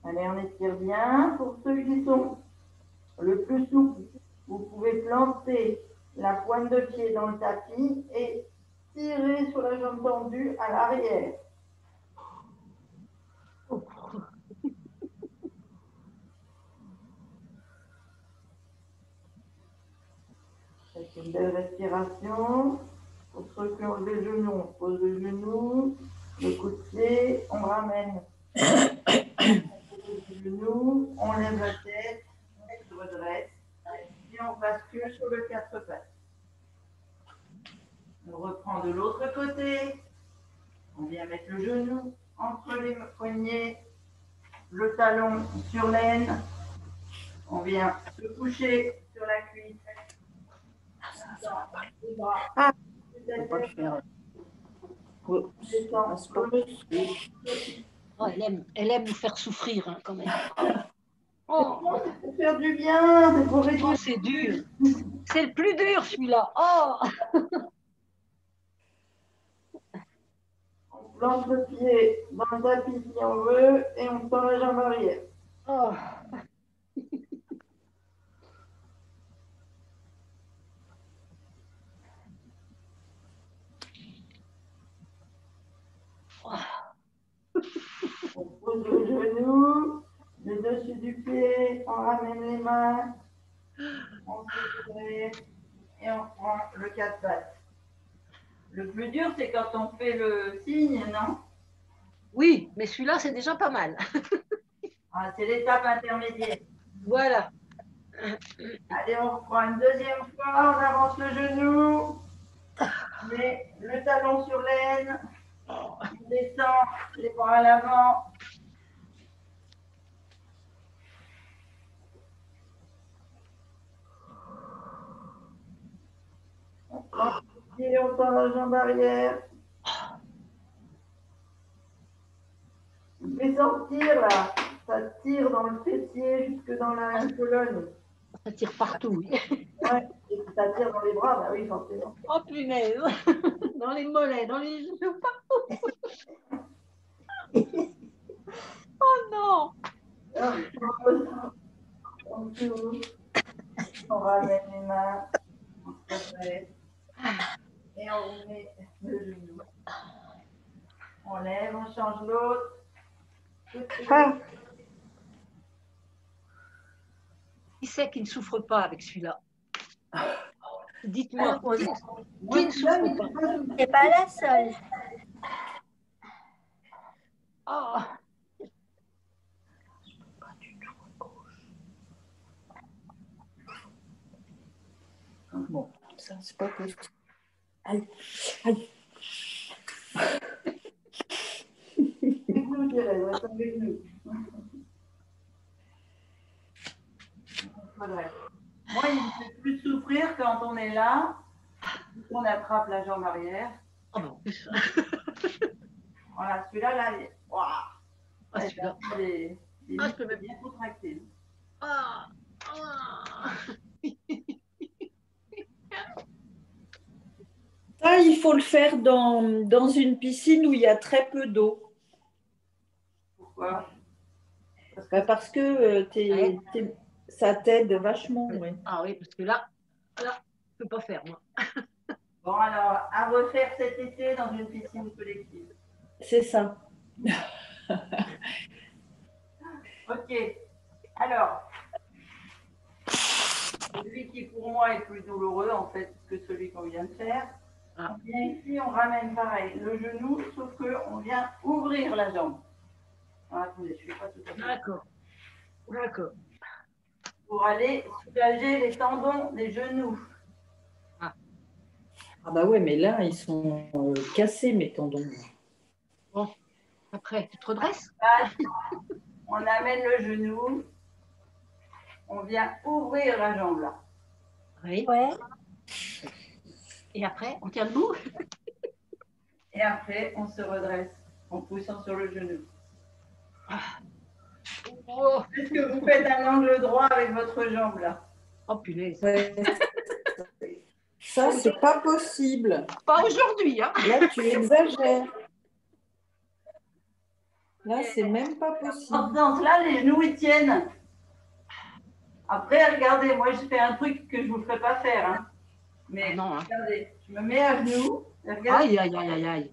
Allez, on étire bien. Pour ceux qui sont le plus souples, vous pouvez planter la pointe de pied dans le tapis et tirer sur la jambe tendue à l'arrière. C'est une belle respiration. Pour ceux qui ont le genou, on pose le genou, le coup de pied, on ramène le genou, on lève la tête, on se redresse et on bascule sur le quatre pattes. On reprend de l'autre côté, on vient mettre le genou entre les poignets, le talon sur l'aine, on vient se coucher sur la cuisse. Ah, on va le faire. Oh, Elle aime nous faire souffrir hein, quand même. Oh, c'est pour faire du bien, c'est pour réduire. Oh, c'est dur. C'est le plus dur celui-là. Oh. On plante le pied dans le tapis si on veut et on tend la jambe arrière. Oh. On pose le genou, le dessus du pied, on ramène les mains on se dresse et on prend le 4 pattes. Le plus dur, c'est quand on fait le signe, non? Oui, mais celui-là, c'est déjà pas mal. Ah, c'est l'étape intermédiaire. Voilà. Allez, on reprend une deuxième fois, on avance le genou, on met le talon sur l'aine, on descend les bras à l'avant. On prend et on tend la jambe arrière. Mais sentir là, ça tire dans le fessier jusque dans la colonne. Ça tire partout, oui. Ouais, et ça tire dans les bras, bah oui, forcément. Oh punaise. Dans les mollets, dans les genoux, partout. Oh non. On ramène les mains, on se redresse et on remet le genou. On lève, on change l'autre. Qui c'est qui ne souffre pas avec celui-là? Dites-moi, qui ne souffre pas? C'est pas la seule. Oh. Bon, ça, c'est pas possible. Aïe, aïe. Nous, Thérèse, reste avec nous. Moi, il me fait plus souffrir quand on est là, on attrape la jambe arrière. Ah bon, en plus. Voilà, celui-là, là, il est... Waouh. Ah, celui-là. Je peux bien contracter. Ah. Ah. Ça, il faut le faire dans une piscine où il y a très peu d'eau. Pourquoi? Parce que ça t'aide vachement. Ouais. Ah oui, parce que là, je ne peux pas faire, moi. Bon, alors, à refaire cet été dans une piscine collective. C'est ça. Ok. Alors, celui qui pour moi est plus douloureux, en fait, que celui qu'on vient de faire. Ah. On vient ici, on ramène pareil le genou, sauf qu'on vient ouvrir la jambe. Ah, attendez, je ne suis pas tout à fait. D'accord. D'accord. Pour aller soulager les tendons des genoux. Ah bah ouais, mais là, ils sont cassés, mes tendons. Bon, après, tu te redresses? On amène le genou. On vient ouvrir la jambe là. Oui. Ouais. Et après, on tient debout? Et après, on se redresse en poussant sur le genou. Oh. Est-ce que vous faites un angle droit avec votre jambe là? Oh punaise. Ouais. Ça, c'est pas possible. Pas aujourd'hui, hein? Là, tu exagères. Là, c'est même pas possible. Dans ce sens-là, les genoux ils tiennent. Après, regardez, moi je fais un truc que je ne vous ferai pas faire. Hein. Mais non, hein. Regardez, je me mets à genoux. Regardez. Aïe, aïe, aïe, aïe, aïe.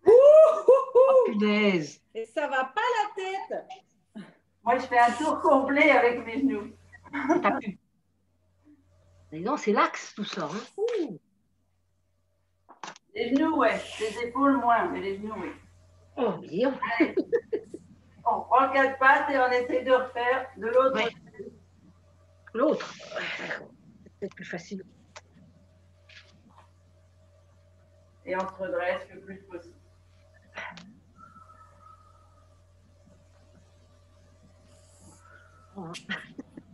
Oh, punaise. Et ça va pas la tête. Moi, je fais un tour complet avec mes genoux. T'as pu. Mais non, c'est l'axe tout ça. Hein. Ouh. Les genoux, ouais. Les épaules, moins, mais les genoux, oui. Oh, bien. Allez. On prend 4 pattes et on essaie de refaire de l'autre. Ouais. L'autre. C'est peut-être plus facile. Et on se redresse le plus possible.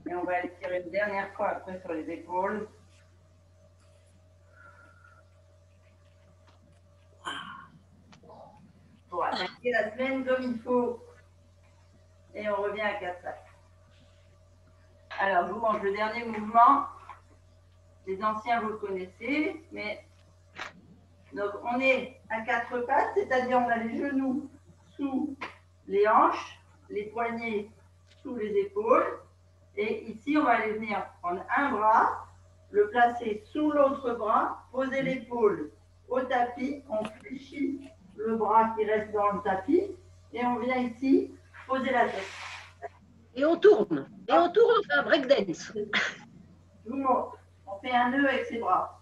Et on va aller tirer une dernière fois après sur les épaules. Pour attaquer la semaine comme il faut. Et on revient à 4 pattes. Alors, je vous montre le dernier mouvement. Les anciens, vous le connaissez, mais donc on est à 4 pattes, c'est-à-dire on a les genoux sous les hanches, les poignets sous les épaules. Et ici, on va aller venir prendre un bras, le placer sous l'autre bras, poser l'épaule au tapis, on fléchit le bras qui reste dans le tapis et on vient ici poser la tête. Et on tourne. Et on tourne, on fait un breakdance. Je vous montre. On fait un nœud avec ses bras.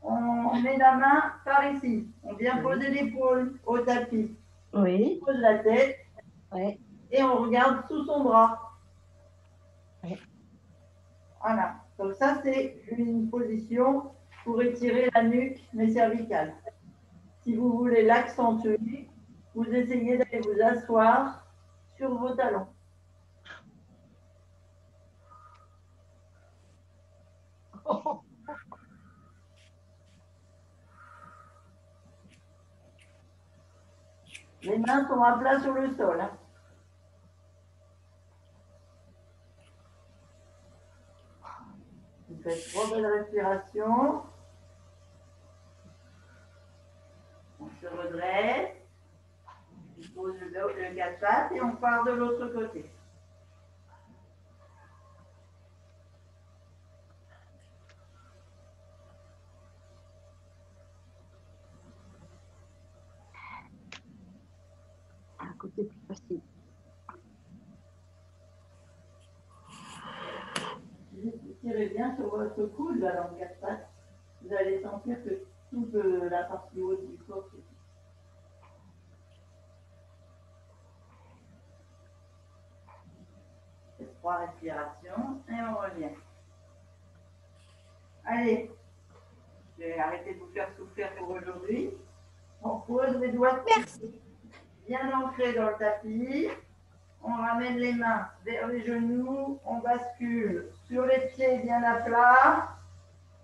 On met la main par ici. On vient poser l'épaule au tapis. Oui. On pose la tête. Ouais. Et on regarde sous son bras. Ouais. Voilà. Donc ça, c'est une position pour étirer la nuque, les cervicales. Si vous voulez l'accentuer, vous essayez d'aller vous asseoir sur vos talons. Les mains sont à plat sur le sol. Hein. Vous faites 3 belles respirations. On se redresse. On pose le 4 pattes et on part de l'autre côté. Un côté plus facile. Vous tirez bien sur votre coude, là, dans le 4 pattes. Vous allez sentir que toute la partie haute du corps se fait 3 respirations et on revient. Allez, je vais arrêter de vous faire souffrir pour aujourd'hui. On pose les doigts de pied bien ancrés dans le tapis. On ramène les mains vers les genoux. On bascule sur les pieds bien à plat,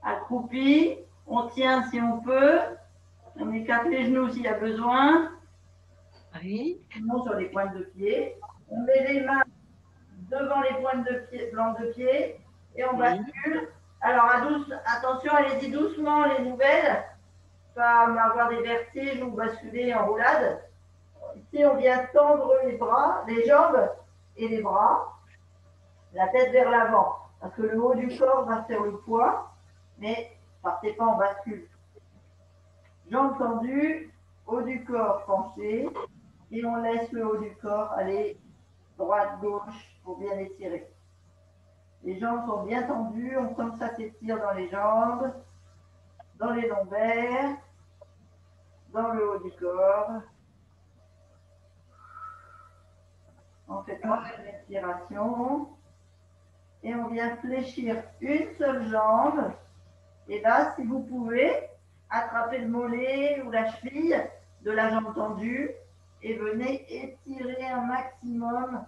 accroupi. On tient si on peut. On écarte les genoux s'il y a besoin. Oui. Sinon sur les pointes de pied. On met les mains devant les pointes de pied, blancs de pied et on bascule. Alors attention, allez-y doucement les nouvelles, pas avoir des vertiges ou basculer en roulade. Ici, on vient tendre les bras, les jambes et les bras, la tête vers l'avant, parce que le haut du corps va faire le poids, mais partez pas en bascule. Jambes tendues, haut du corps penché, et on laisse le haut du corps aller droite-gauche pour bien étirer. Les jambes sont bien tendues, on sent que ça s'étire dans les jambes, dans les lombaires, dans le haut du corps. On fait 3 respirations et on vient fléchir une seule jambe. Et là, si vous pouvez, attrapez le mollet ou la cheville de la jambe tendue et venez étirer un maximum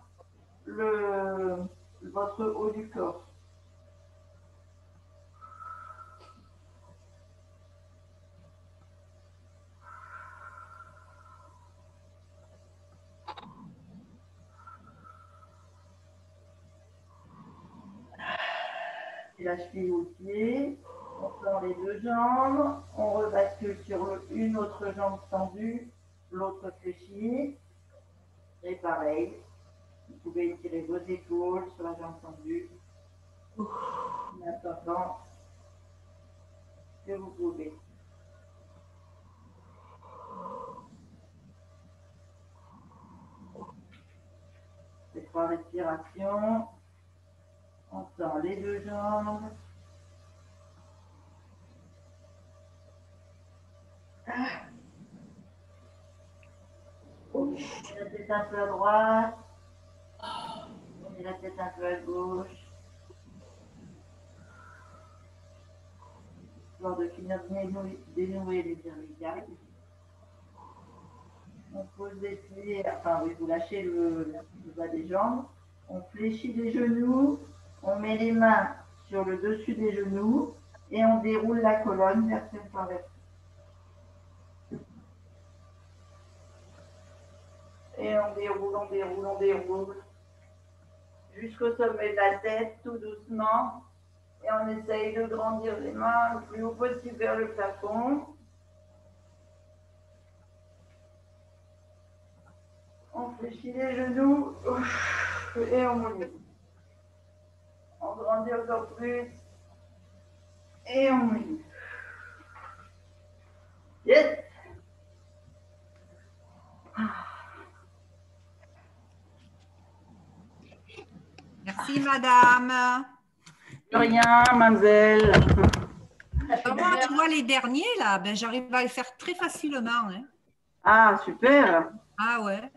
votre haut du corps. Et la cheville au pied, on tend les 2 jambes, on rebascule sur une autre jambe tendue, l'autre fléchie, et pareil, vous pouvez étirer vos épaules sur la jambe tendue, en attendant que vous pouvez. C'est 3 respirations. On tend les 2 jambes. On met la tête un peu à droite. On met la tête un peu à gauche. Histoire de finir de dénouer les cervicales. On pose les pieds, enfin oui, vous lâchez le bas des jambes. On fléchit les genoux. On met les mains sur le dessus des genoux et on déroule la colonne vertèbre par vertèbre. Et on déroule, on déroule, on déroule jusqu'au sommet de la tête, tout doucement. Et on essaye de grandir les mains le plus haut possible vers le plafond. On fléchit les genoux et on mouille. On grandit encore plus. Et on mouille. Yes. Merci, madame. De rien, mademoiselle. Moi, tu vois, les derniers, là, ben, j'arrive à les faire très facilement. Hein. Ah, super. Ah ouais.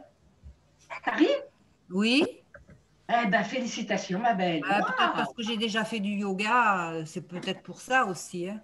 T'arrives? Oui. Eh ben, félicitations, ma belle. Peut-être parce que j'ai déjà fait du yoga, c'est peut-être pour ça aussi. Hein.